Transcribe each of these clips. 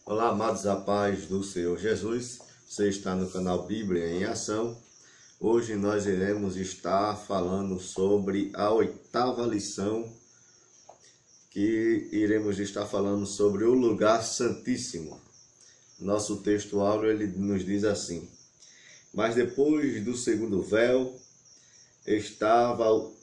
Olá, amados, a paz do Senhor Jesus. Você está no canal Bíblia em Ação. Hoje nós iremos estar falando sobre a 8ª lição, que iremos estar falando sobre o lugar santíssimo. Nosso texto áureo ele nos diz assim: mas depois do segundo véu estava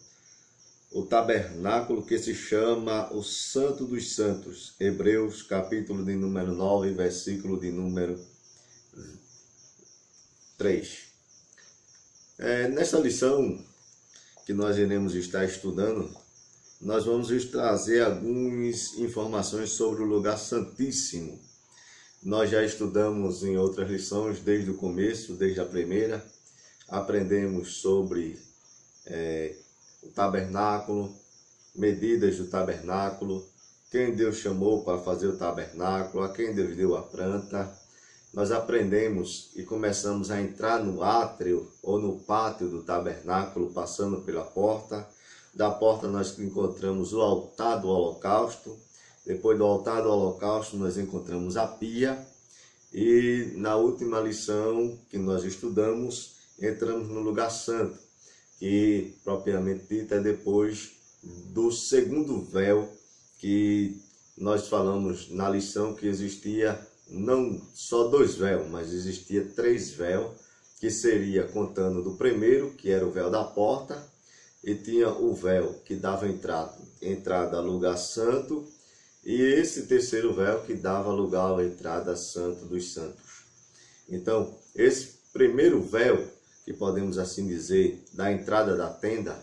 o tabernáculo que se chama o Santo dos Santos. Hebreus, capítulo de número 9, versículo de número 3. Nesta lição que nós iremos estar estudando, nós vamos trazer algumas informações sobre o lugar santíssimo. Nós já estudamos em outras lições desde o começo, desde a primeira. Aprendemos sobre o tabernáculo, medidas do tabernáculo, quem Deus chamou para fazer o tabernáculo, a quem Deus deu a planta. Nós aprendemos e começamos a entrar no átrio ou no pátio do tabernáculo, passando pela porta. Da porta nós encontramos o altar do holocausto. Depois do altar do holocausto nós encontramos a pia. E na última lição que nós estudamos, entramos no lugar santo, que propriamente dito é depois do segundo véu, que nós falamos na lição que existia não só 2 véus, mas existia 3 véus, que seria contando do primeiro, que era o véu da porta, e tinha o véu que dava entrada ao lugar santo, e esse terceiro véu que dava lugar à entrada santo dos santos. Então, esse primeiro véu, que podemos assim dizer, da entrada da tenda,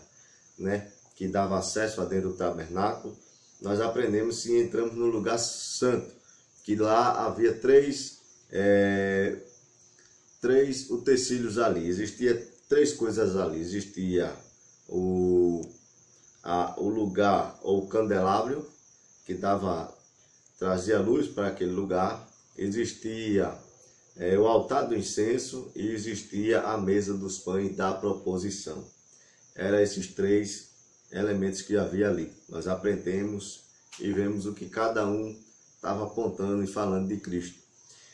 que dava acesso a dentro do tabernáculo, nós aprendemos que entramos no lugar santo, que lá havia três utensílios ali. Existia 3 coisas ali. Existia o lugar, ou o candelabro, que trazia luz para aquele lugar. Existia o altar do incenso e existia a mesa dos pães da proposição. Eram esses 3 elementos que havia ali. Nós aprendemos e vemos o que cada um estava apontando e falando de Cristo.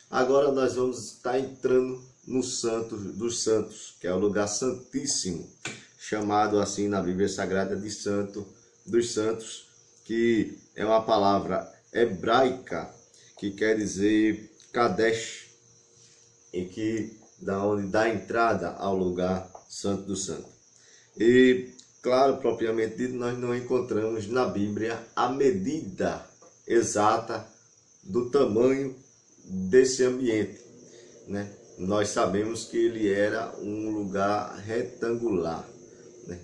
Agora nós vamos estar entrando no Santo dos Santos, que é o lugar santíssimo, chamado assim na Bíblia Sagrada de Santo dos Santos, que é uma palavra hebraica que quer dizer Kadesh, e que onde dá entrada ao lugar santo do santo. E claro, propriamente dito, nós não encontramos na Bíblia a medida exata do tamanho desse ambiente, Nós sabemos que ele era um lugar retangular,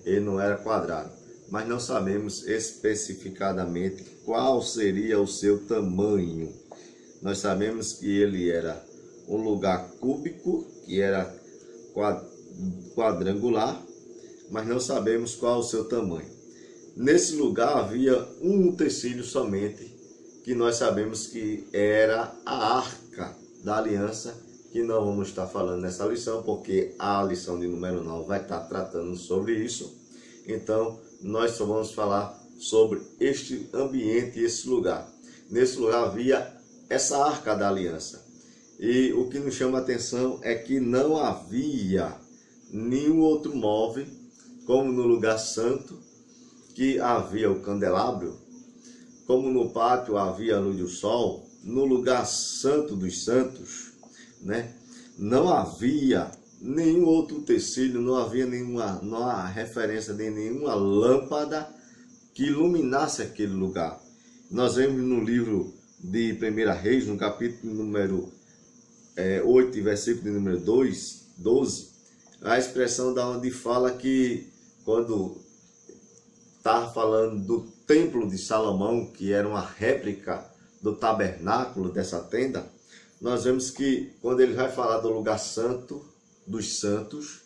Ele não era quadrado, mas não sabemos especificadamente qual seria o seu tamanho. Nós sabemos que ele era um lugar cúbico, que era quadrangular, mas não sabemos qual o seu tamanho. Nesse lugar havia um utensílio somente, que nós sabemos que era a Arca da Aliança, que não vamos estar falando nessa lição, porque a lição de número 9 vai estar tratando sobre isso. Então, nós só vamos falar sobre este ambiente e esse lugar. Nesse lugar havia essa Arca da Aliança. E o que nos chama a atenção é que não havia nenhum outro móvel, como no lugar santo, que havia o candelabro, como no pátio havia a luz do sol. No lugar santo dos santos, não havia nenhum outro utensílio, não havia nenhuma referência de nenhuma lâmpada que iluminasse aquele lugar. Nós vemos no livro de 1 Reis, no capítulo número 8, versículo de número 12, a expressão da onde fala que, quando está falando do templo de Salomão, que era uma réplica do tabernáculo dessa tenda, nós vemos que quando ele vai falar do lugar santo dos santos,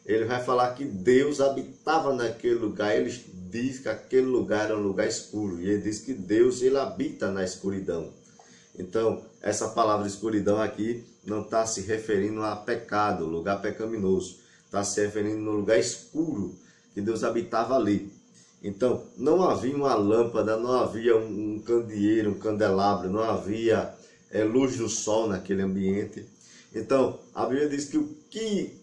ele vai falar que Deus habitava naquele lugar. Ele diz que aquele lugar era um lugar escuro, e ele diz que Deus ele habita na escuridão. Então, essa palavra escuridão aqui não está se referindo a pecado, lugar pecaminoso. Está se referindo no lugar escuro, que Deus habitava ali. Então, não havia uma lâmpada, não havia um candeeiro, um candelabro, não havia luz do sol naquele ambiente. Então, a Bíblia diz que o que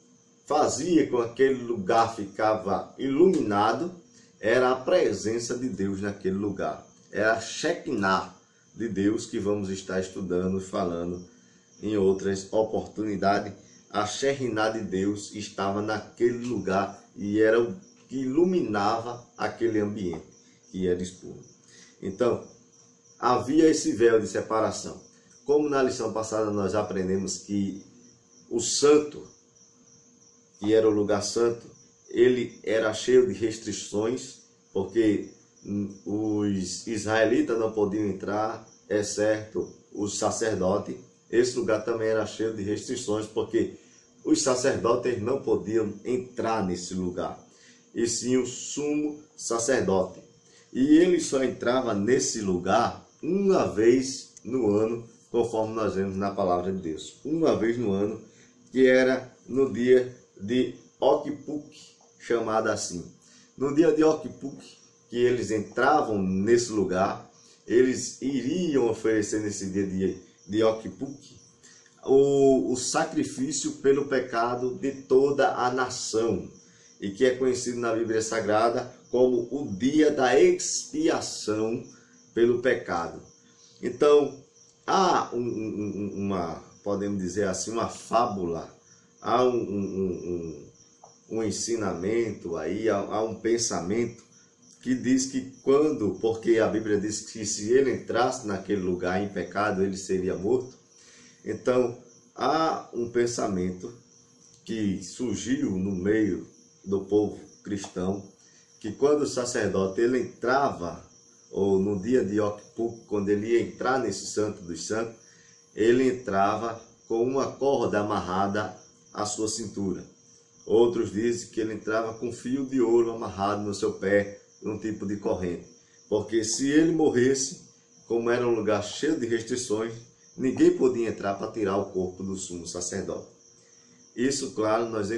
fazia com que aquele lugar ficava iluminado era a presença de Deus naquele lugar. Era a Shekinah de Deus, que vamos estar estudando e falando em outras oportunidades. A Shekinah de Deus estava naquele lugar e era o que iluminava aquele ambiente que era expuro. Então, havia esse véu de separação. Como na lição passada nós aprendemos que o santo, que era o lugar santo, ele era cheio de restrições, porque os israelitas não podiam entrar, exceto os sacerdotes. Esse lugar também era cheio de restrições, porque os sacerdotes não podiam entrar nesse lugar, e sim o sumo sacerdote. E ele só entrava nesse lugar uma vez no ano, conforme nós vemos na palavra de Deus. Uma vez no ano, que era no dia de Oquipuk, chamado assim. No dia de Oquipuk, que eles entravam nesse lugar, eles iriam oferecer nesse dia de Oquipuk o sacrifício pelo pecado de toda a nação, e que é conhecido na Bíblia Sagrada como o dia da expiação pelo pecado. Então, há podemos dizer assim, uma fábula, há um ensinamento aí, há um pensamento que diz que porque a Bíblia diz que se ele entrasse naquele lugar em pecado, ele seria morto. Então, há um pensamento que surgiu no meio do povo cristão, que quando o sacerdote ele entrava, ou no dia de Oquipuk, quando ele ia entrar nesse Santo dos Santos, ele entrava com uma corda amarrada à sua cintura. Outros dizem que ele entrava com fio de ouro amarrado no seu pé, um tipo de corrente. Porque se ele morresse, como era um lugar cheio de restrições, ninguém podia entrar para tirar o corpo do sumo sacerdote. Isso, claro, nós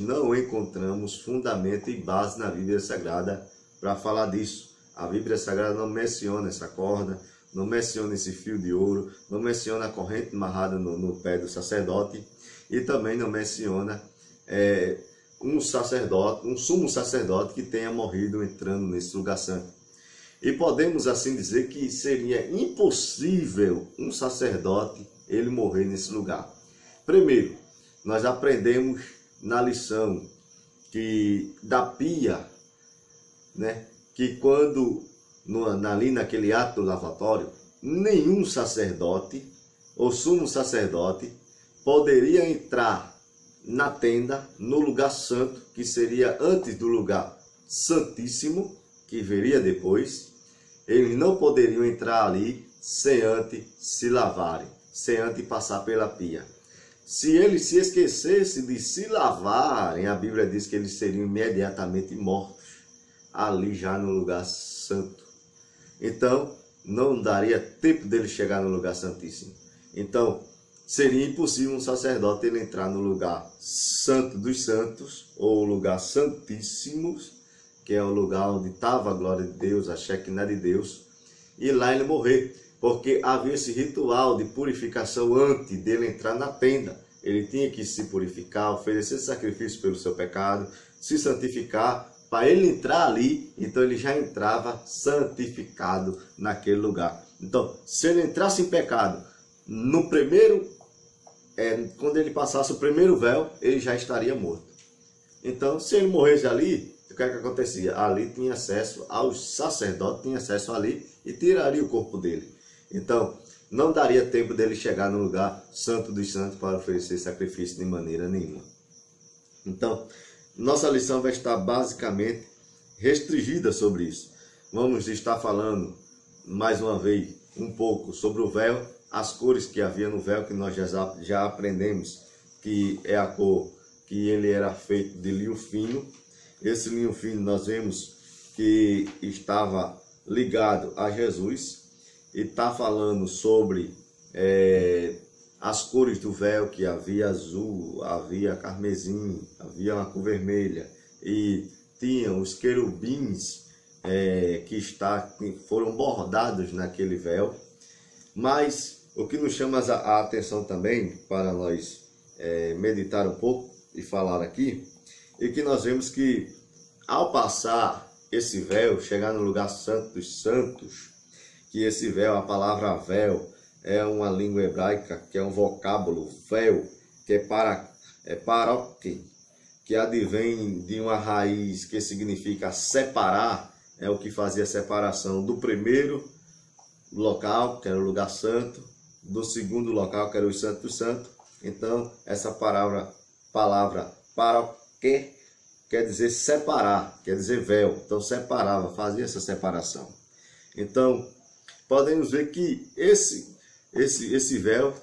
não encontramos fundamento e base na Bíblia Sagrada para falar disso. A Bíblia Sagrada não menciona essa corda, não menciona esse fio de ouro, não menciona a corrente amarrada no pé do sacerdote, e também não menciona um sumo sacerdote que tenha morrido entrando nesse lugar santo. E podemos assim dizer que seria impossível um sacerdote ele morrer nesse lugar. Primeiro, nós aprendemos na lição da pia, né, que quando ali naquele ato lavatório, nenhum sacerdote ou sumo sacerdote poderia entrar na tenda, no lugar santo, que seria antes do lugar santíssimo, que viria depois. Eles não poderiam entrar ali sem antes se lavarem, sem antes passar pela pia. Se eles se esquecessem de se lavarem, a Bíblia diz que eles seriam imediatamente mortos ali já no lugar santo. Então, não daria tempo dele chegar no lugar santíssimo. Então, seria impossível um sacerdote ele entrar no lugar santo dos santos, ou lugar santíssimo, que é o lugar onde estava a glória de Deus, a Shekinah de Deus, e lá ele morrer, porque havia esse ritual de purificação antes dele entrar na tenda. Ele tinha que se purificar, oferecer sacrifício pelo seu pecado, se santificar. Para ele entrar ali, então ele já entrava santificado naquele lugar. Então, se ele entrasse em pecado, quando ele passasse o primeiro véu, ele já estaria morto. Então, se ele morresse ali, o que é que acontecia? Ali tinha acesso, aos sacerdotes tinha acesso ali e tiraria o corpo dele. Então, não daria tempo dele chegar no lugar santo dos santos para oferecer sacrifício de maneira nenhuma. Então, nossa lição vai estar basicamente restringida sobre isso. Vamos estar falando, mais uma vez, um pouco sobre o véu, as cores que havia no véu, que nós já aprendemos, que é a cor que ele era feito de linho fino. Esse linho fino nós vemos que estava ligado a Jesus, e está falando sobre as cores do véu, que havia azul, havia carmesim, havia uma cor vermelha, e tinha os querubins que foram bordados naquele véu. Mas o que nos chama a atenção também, para nós meditar um pouco e falar aqui, é que nós vemos que ao passar esse véu, chegar no lugar santo dos santos, que esse véu, a palavra véu, é uma língua hebraica, que é um vocábulo, véu, que é paroque, que advém de uma raiz que significa separar, é o que fazia a separação do primeiro local, que era o lugar santo, do segundo local, que era o santo dos santos. Então, essa palavra paroque quer dizer separar, quer dizer véu. Então, separava, fazia essa separação. Então, podemos ver que esse véu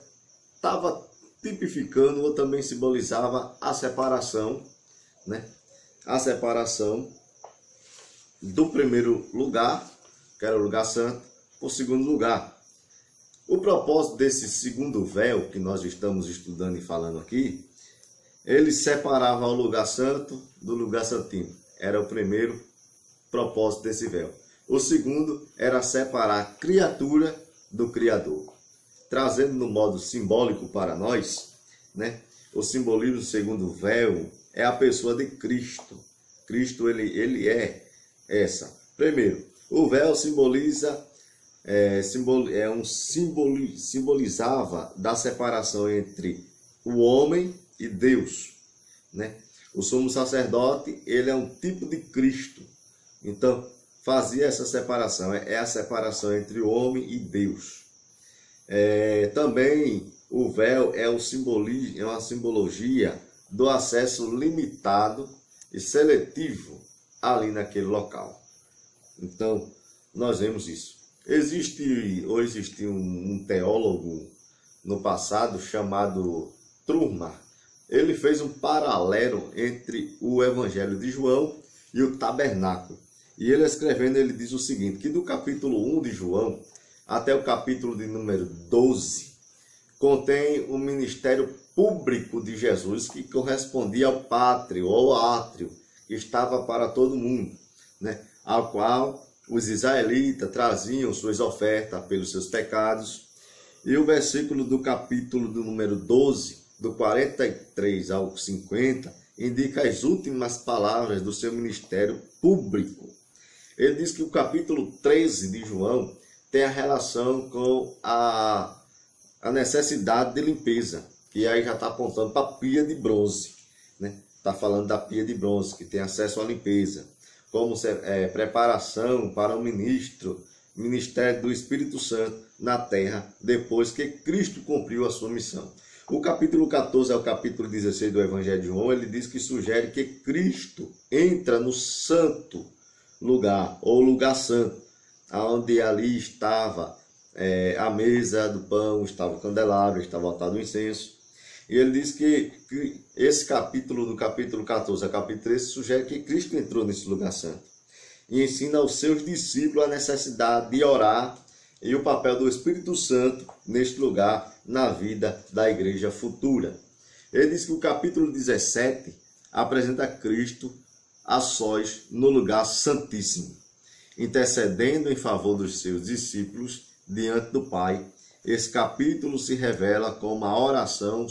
estava tipificando ou também simbolizava a separação, né? A separação do primeiro lugar, que era o lugar santo, para o segundo lugar. O propósito desse segundo véu que nós estamos estudando e falando aqui, ele separava o lugar santo do lugar santíssimo. Era o primeiro propósito desse véu. O segundo era separar a criatura do Criador. Trazendo no modo simbólico para nós, né? O simbolismo do segundo véu é a pessoa de Cristo. Cristo, ele é essa. Primeiro, o véu simbolizava da separação entre o homem e Deus, né? O sumo sacerdote, ele é um tipo de Cristo. Então, fazia essa separação, é a separação entre o homem e Deus. Também o véu é uma simbologia do acesso limitado e seletivo ali naquele local. Então, nós vemos isso. Existe um teólogo no passado chamado Trumar. Ele fez um paralelo entre o Evangelho de João e o tabernáculo. E ele escrevendo, ele diz o seguinte, que do capítulo 1 de João até o capítulo de número 12, contém o ministério público de Jesus, que correspondia ao pátrio ou átrio, que estava para todo mundo, né? Ao qual os israelitas traziam suas ofertas pelos seus pecados. E o versículo do capítulo do número 12, do 43 ao 50, indica as últimas palavras do seu ministério público. Ele diz que o capítulo 13 de João tem a relação com a necessidade de limpeza, que aí já está apontando para a pia de bronze, né? Está falando da pia de bronze, que tem acesso à limpeza, como preparação para o ministério do Espírito Santo na terra, depois que Cristo cumpriu a sua missão. O capítulo 14 ao capítulo 16 do Evangelho de João, ele diz que sugere que Cristo entra no santo lugar, ou lugar santo, onde ali estava a mesa do pão, estava o candelabro, estava o altar do incenso. E ele diz que esse capítulo, do capítulo 14 ao capítulo 13, sugere que Cristo entrou nesse lugar santo. E ensina aos seus discípulos a necessidade de orar e o papel do Espírito Santo neste lugar, na vida da igreja futura. Ele diz que o capítulo 17 apresenta Cristo a sós no lugar santíssimo, intercedendo em favor dos seus discípulos diante do Pai. Esse capítulo se revela como a oração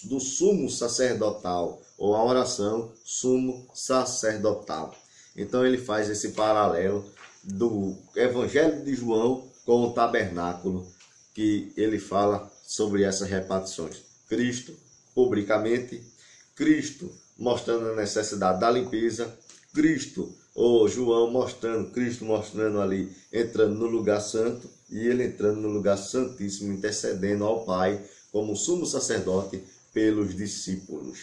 do sumo sacerdotal, ou a oração sumo sacerdotal. Então ele faz esse paralelo do Evangelho de João com o tabernáculo, que ele fala sobre essas repartições. Cristo, publicamente, Cristo mostrando a necessidade da limpeza, Cristo, ou João Cristo mostrando ali, entrando no lugar santo, e ele entrando no lugar santíssimo, intercedendo ao Pai como sumo sacerdote pelos discípulos.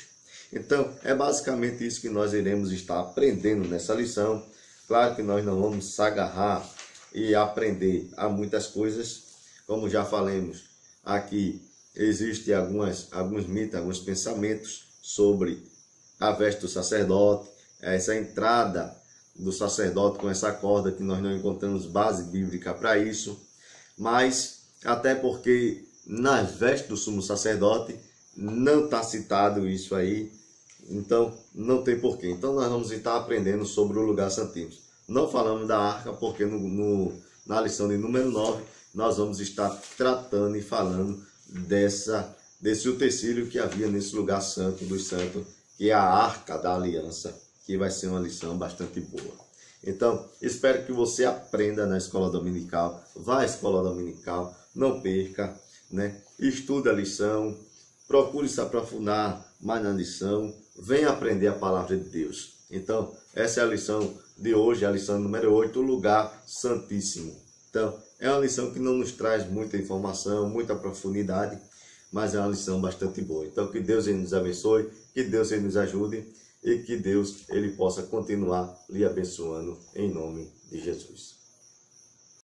Então, é basicamente isso que nós iremos estar aprendendo nessa lição. Claro que nós não vamos se agarrar e aprender a muitas coisas, como já falamos aqui, existem alguns mitos, alguns pensamentos sobre a veste do sacerdote, essa entrada do sacerdote com essa corda, que nós não encontramos base bíblica para isso, mas até porque nas vestes do sumo sacerdote não está citado isso aí, então não tem porquê. Então nós vamos estar aprendendo sobre o lugar santíssimo. Não falamos da arca, porque na lição de número 9 nós vamos estar tratando e falando desse utensílio que havia nesse lugar santo dos santos, que é a Arca da Aliança, que vai ser uma lição bastante boa. Então, espero que você aprenda na escola dominical, vá à escola dominical, não perca, né? Estude a lição, procure se aprofundar mais na lição, venha aprender a palavra de Deus. Então, essa é a lição de hoje, a lição número 8, o lugar santíssimo. Então, é uma lição que não nos traz muita informação, muita profundidade, mas é uma lição bastante boa. Então, que Deus ele nos abençoe, que Deus ele nos ajude e que Deus ele possa continuar lhe abençoando em nome de Jesus.